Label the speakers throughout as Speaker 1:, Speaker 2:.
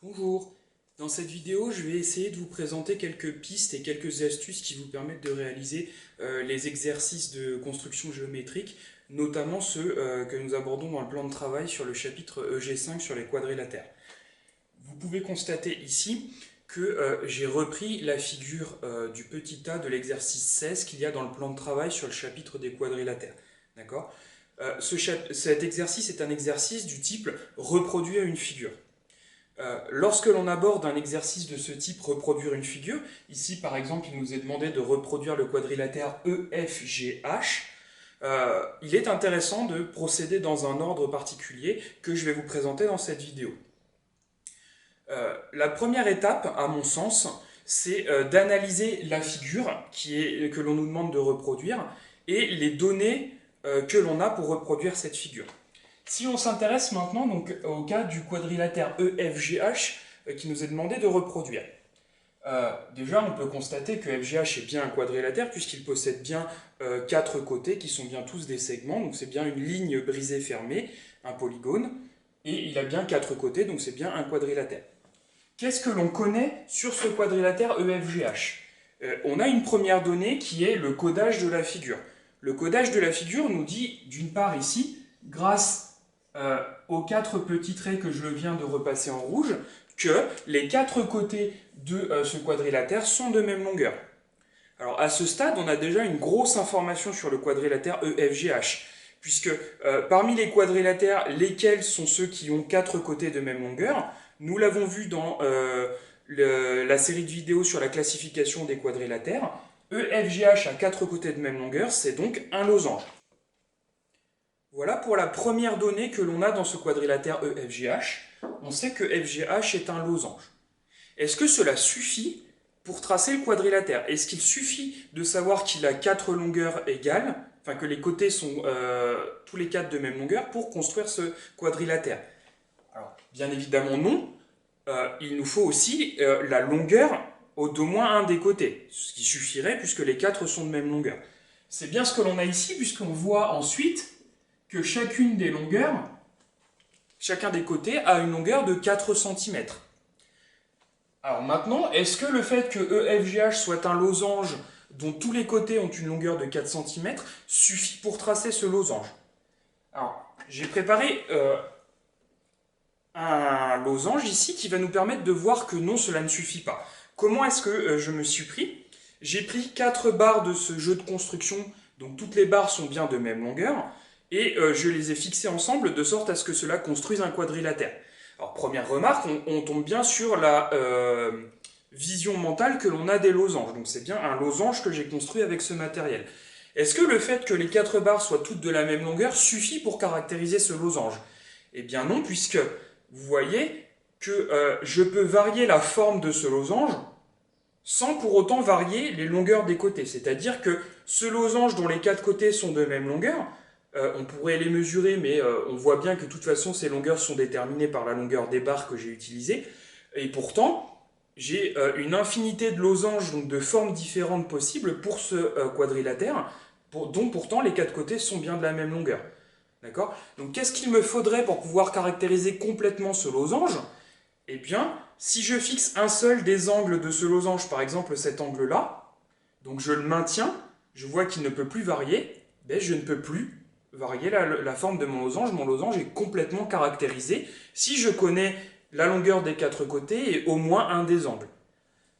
Speaker 1: Bonjour, dans cette vidéo je vais essayer de vous présenter quelques pistes et quelques astuces qui vous permettent de réaliser les exercices de construction géométrique, notamment ceux que nous abordons dans le plan de travail sur le chapitre EG5 sur les quadrilatères. Vous pouvez constater ici que j'ai repris la figure du petit a de l'exercice 16 qu'il y a dans le plan de travail sur le chapitre des quadrilatères. D'accord ? Cet exercice est un exercice du type reproduire une figure. Lorsque l'on aborde un exercice de ce type, reproduire une figure, ici par exemple il nous est demandé de reproduire le quadrilatère EFGH, il est intéressant de procéder dans un ordre particulier que je vais vous présenter dans cette vidéo. La première étape, à mon sens, c'est d'analyser la figure que l'on nous demande de reproduire et les données que l'on a pour reproduire cette figure. Si on s'intéresse maintenant donc, au cas du quadrilatère EFGH qui nous est demandé de reproduire. Déjà, on peut constater que FGH est bien un quadrilatère puisqu'il possède bien 4 côtés qui sont bien tous des segments, donc c'est bien une ligne brisée fermée, un polygone, et il a bien 4 côtés, donc c'est bien un quadrilatère. Qu'est-ce que l'on connaît sur ce quadrilatère EFGH? On a une première donnée qui est le codage de la figure. Le codage de la figure nous dit, d'une part ici, grâce aux 4 petits traits que je viens de repasser en rouge, que les 4 côtés de ce quadrilatère sont de même longueur. Alors à ce stade, on a déjà une grosse information sur le quadrilatère EFGH, puisque parmi les quadrilatères, lesquels sont ceux qui ont 4 côtés de même longueur, nous l'avons vu dans la série de vidéos sur la classification des quadrilatères, EFGH a 4 côtés de même longueur, c'est donc un losange. Voilà pour la première donnée que l'on a dans ce quadrilatère EFGH. On sait que FGH est un losange. Est-ce que cela suffit pour tracer le quadrilatère? Est-ce qu'il suffit de savoir qu'il a 4 longueurs égales, enfin que les côtés sont tous les 4 de même longueur, pour construire ce quadrilatère? Alors, bien évidemment non. Il nous faut aussi la longueur d'au moins un des côtés, ce qui suffirait puisque les 4 sont de même longueur. C'est bien ce que l'on a ici puisqu'on voit ensuite que chacune des longueurs, chacun des côtés a une longueur de 4 cm. Alors maintenant, est-ce que le fait que EFGH soit un losange dont tous les côtés ont une longueur de 4 cm suffit pour tracer ce losange? Alors, j'ai préparé un losange ici qui va nous permettre de voir que non, cela ne suffit pas. Comment est-ce que je me suis pris? J'ai pris 4 barres de ce jeu de construction, donc toutes les barres sont bien de même longueur, et je les ai fixées ensemble de sorte à ce que cela construise un quadrilatère. Alors première remarque, on tombe bien sur la vision mentale que l'on a des losanges, donc c'est bien un losange que j'ai construit avec ce matériel. Est-ce que le fait que les 4 barres soient toutes de la même longueur suffit pour caractériser ce losange? Eh bien non, puisque vous voyez que je peux varier la forme de ce losange sans pour autant varier les longueurs des côtés. C'est-à-dire que ce losange dont les 4 côtés sont de même longueur, on pourrait les mesurer, mais on voit bien que de toute façon ces longueurs sont déterminées par la longueur des barres que j'ai utilisées. Et pourtant, j'ai une infinité de losanges, donc de formes différentes possibles pour ce quadrilatère, dont pourtant les 4 côtés sont bien de la même longueur. D'accord? Donc qu'est-ce qu'il me faudrait pour pouvoir caractériser complètement ce losange? Eh bien, si je fixe un seul des angles de ce losange, par exemple cet angle-là, donc je le maintiens, je vois qu'il ne peut plus varier, ben je ne peux plus varier la forme de mon losange est complètement caractérisé si je connais la longueur des 4 côtés et au moins un des angles.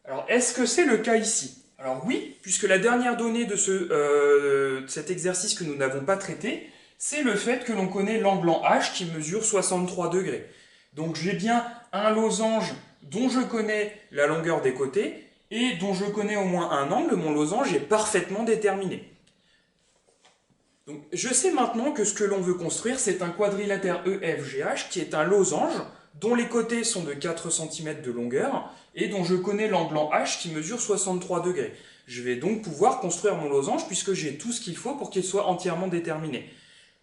Speaker 1: Alors, est-ce que c'est le cas ici? Alors oui, puisque la dernière donnée de cet exercice que nous n'avons pas traité, c'est le fait que l'on connaît l'angle en H qui mesure 63 degrés. Donc j'ai bien un losange dont je connais la longueur des côtés et dont je connais au moins un angle, mon losange est parfaitement déterminé. Donc, je sais maintenant que ce que l'on veut construire, c'est un quadrilatère EFGH qui est un losange dont les côtés sont de 4 cm de longueur et dont je connais l'angle en H qui mesure 63 degrés. Je vais donc pouvoir construire mon losange puisque j'ai tout ce qu'il faut pour qu'il soit entièrement déterminé.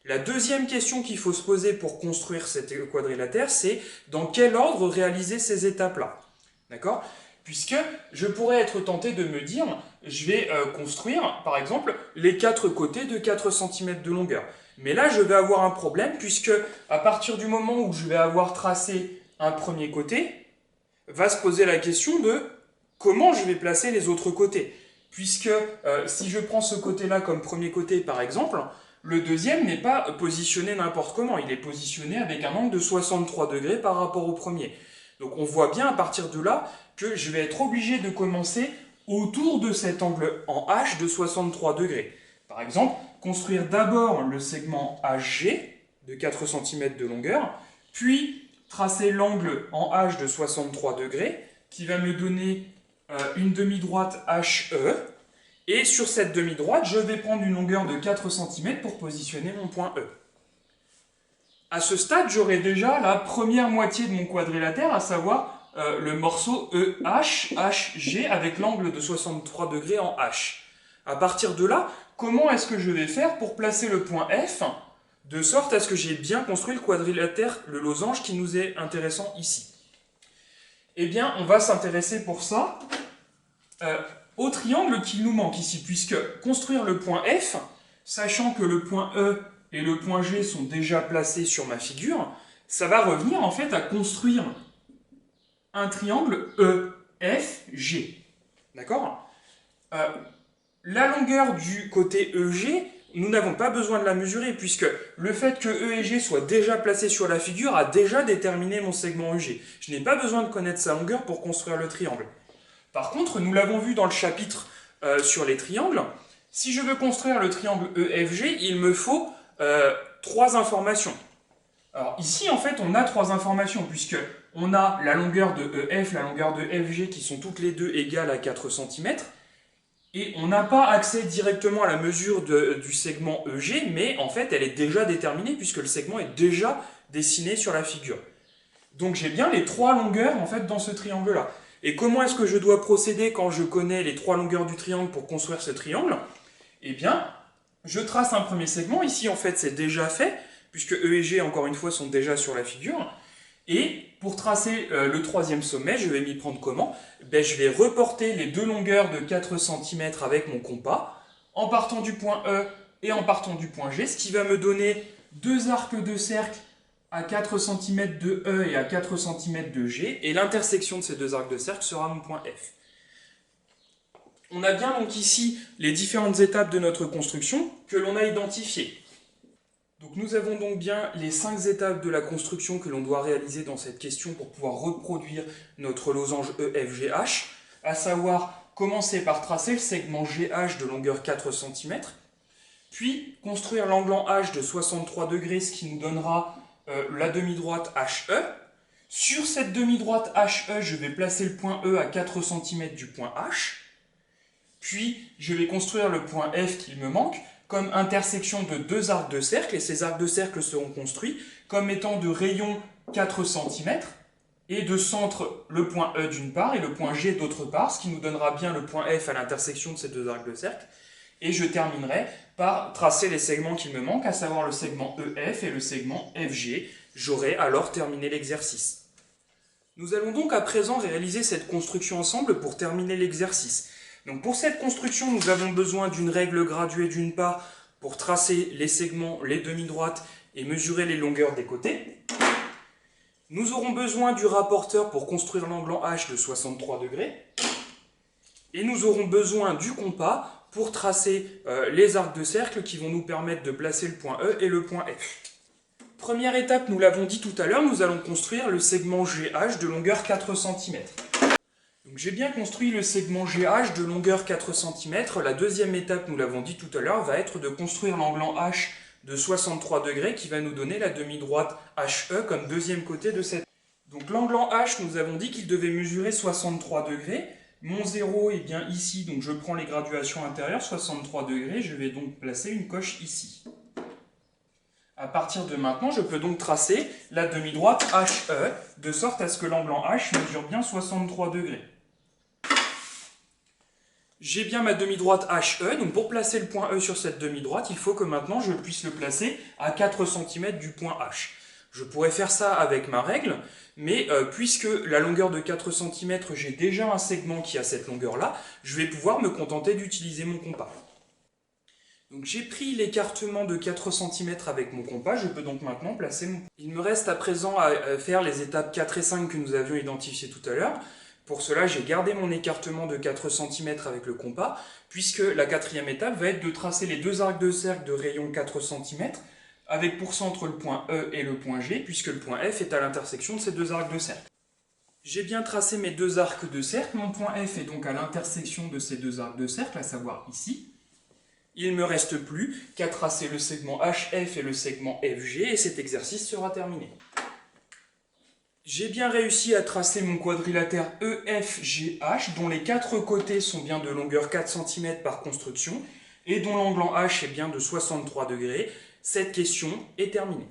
Speaker 1: La deuxième question qu'il faut se poser pour construire cet quadrilatère, c'est dans quel ordre réaliser ces étapes-là. D'accord ? Puisque je pourrais être tenté de me dire, je vais construire, par exemple, les 4 côtés de 4 cm de longueur. Mais là, je vais avoir un problème, puisque à partir du moment où je vais avoir tracé un premier côté, va se poser la question de comment je vais placer les autres côtés. Puisque si je prends ce côté-là comme premier côté par exemple, le deuxième n'est pas positionné n'importe comment, il est positionné avec un angle de 63 degrés par rapport au premier. Donc on voit bien à partir de là que je vais être obligé de commencer autour de cet angle en H de 63 degrés. Par exemple, construire d'abord le segment HG de 4 cm de longueur, puis tracer l'angle en H de 63 degrés qui va me donner une demi-droite HE. Et sur cette demi-droite, je vais prendre une longueur de 4 cm pour positionner mon point E. À ce stade, j'aurai déjà la première moitié de mon quadrilatère, à savoir le morceau EH-HG avec l'angle de 63 degrés en H. À partir de là, comment est-ce que je vais faire pour placer le point F de sorte à ce que j'ai bien construit le quadrilatère, le losange qui nous est intéressant ici? Eh bien, on va s'intéresser pour ça au triangle qui nous manque ici, puisque construire le point F, sachant que le point E et le point G sont déjà placés sur ma figure, ça va revenir en fait à construire un triangle EFG. D'accord? La longueur du côté EG, nous n'avons pas besoin de la mesurer, puisque le fait que E et G soient déjà placés sur la figure a déjà déterminé mon segment EG. Je n'ai pas besoin de connaître sa longueur pour construire le triangle. Par contre, nous l'avons vu dans le chapitre sur les triangles, si je veux construire le triangle EFG, il me faut 3 informations. Alors ici, en fait, on a 3 informations, puisque on a la longueur de EF, la longueur de FG, qui sont toutes les deux égales à 4 cm, et on n'a pas accès directement à la mesure du segment EG, mais en fait, elle est déjà déterminée, puisque le segment est déjà dessiné sur la figure. Donc j'ai bien les 3 longueurs, en fait, dans ce triangle-là. Et comment est-ce que je dois procéder quand je connais les 3 longueurs du triangle pour construire ce triangle? Eh bien, je trace un premier segment. Ici, en fait, c'est déjà fait, puisque E et G, encore une fois, sont déjà sur la figure. Et pour tracer le troisième sommet, je vais m'y prendre comment? Ben, je vais reporter les 2 longueurs de 4 cm avec mon compas, en partant du point E et en partant du point G, ce qui va me donner 2 arcs de cercle à 4 cm de E et à 4 cm de G, et l'intersection de ces 2 arcs de cercle sera mon point F. On a bien donc ici les différentes étapes de notre construction que l'on a identifiées. Donc nous avons donc bien les 5 étapes de la construction que l'on doit réaliser dans cette question pour pouvoir reproduire notre losange EFGH, à savoir commencer par tracer le segment GH de longueur 4 cm, puis construire l'angle en H de 63 degrés, ce qui nous donnera la demi-droite HE. Sur cette demi-droite HE, je vais placer le point E à 4 cm du point H. Puis, je vais construire le point F qu'il me manque comme intersection de 2 arcs de cercle. Et ces arcs de cercle seront construits comme étant de rayon 4 cm et de centre le point E d'une part et le point G d'autre part, ce qui nous donnera bien le point F à l'intersection de ces 2 arcs de cercle. Et je terminerai par tracer les segments qu'il me manquent, à savoir le segment EF et le segment FG. J'aurai alors terminé l'exercice. Nous allons donc à présent réaliser cette construction ensemble pour terminer l'exercice. Donc pour cette construction, nous avons besoin d'une règle graduée d'une part pour tracer les segments, les demi-droites et mesurer les longueurs des côtés. Nous aurons besoin du rapporteur pour construire l'angle en H de 63 degrés. Et nous aurons besoin du compas pour tracer les arcs de cercle qui vont nous permettre de placer le point E et le point F. Première étape, nous l'avons dit tout à l'heure, nous allons construire le segment GH de longueur 4 cm. Donc j'ai bien construit le segment GH de longueur 4 cm. La deuxième étape, nous l'avons dit tout à l'heure, va être de construire l'angle en H de 63 degrés qui va nous donner la demi-droite HE comme deuxième côté de cette. Donc l'angle en H, nous avons dit qu'il devait mesurer 63 degrés. Mon 0 est bien ici, donc je prends les graduations intérieures, 63 degrés, je vais donc placer une coche ici. À partir de maintenant, je peux donc tracer la demi-droite HE, de sorte à ce que l'angle en H mesure bien 63 degrés. J'ai bien ma demi-droite HE, donc pour placer le point E sur cette demi-droite, il faut que maintenant je puisse le placer à 4 cm du point H. Je pourrais faire ça avec ma règle, mais puisque la longueur de 4 cm, j'ai déjà un segment qui a cette longueur-là, je vais pouvoir me contenter d'utiliser mon compas. Donc j'ai pris l'écartement de 4 cm avec mon compas, je peux donc maintenant placer mon... Il me reste à présent à faire les étapes 4 et 5 que nous avions identifiées tout à l'heure. Pour cela, j'ai gardé mon écartement de 4 cm avec le compas, puisque la quatrième étape va être de tracer les deux arcs de cercle de rayon 4 cm, avec pour centre le point E et le point G, puisque le point F est à l'intersection de ces deux arcs de cercle. J'ai bien tracé mes deux arcs de cercle, mon point F est donc à l'intersection de ces deux arcs de cercle, à savoir ici. Il ne me reste plus qu'à tracer le segment HF et le segment FG et cet exercice sera terminé. J'ai bien réussi à tracer mon quadrilatère EFGH dont les quatre côtés sont bien de longueur 4 cm par construction et dont l'angle en H est bien de 63 degrés. Cette question est terminée.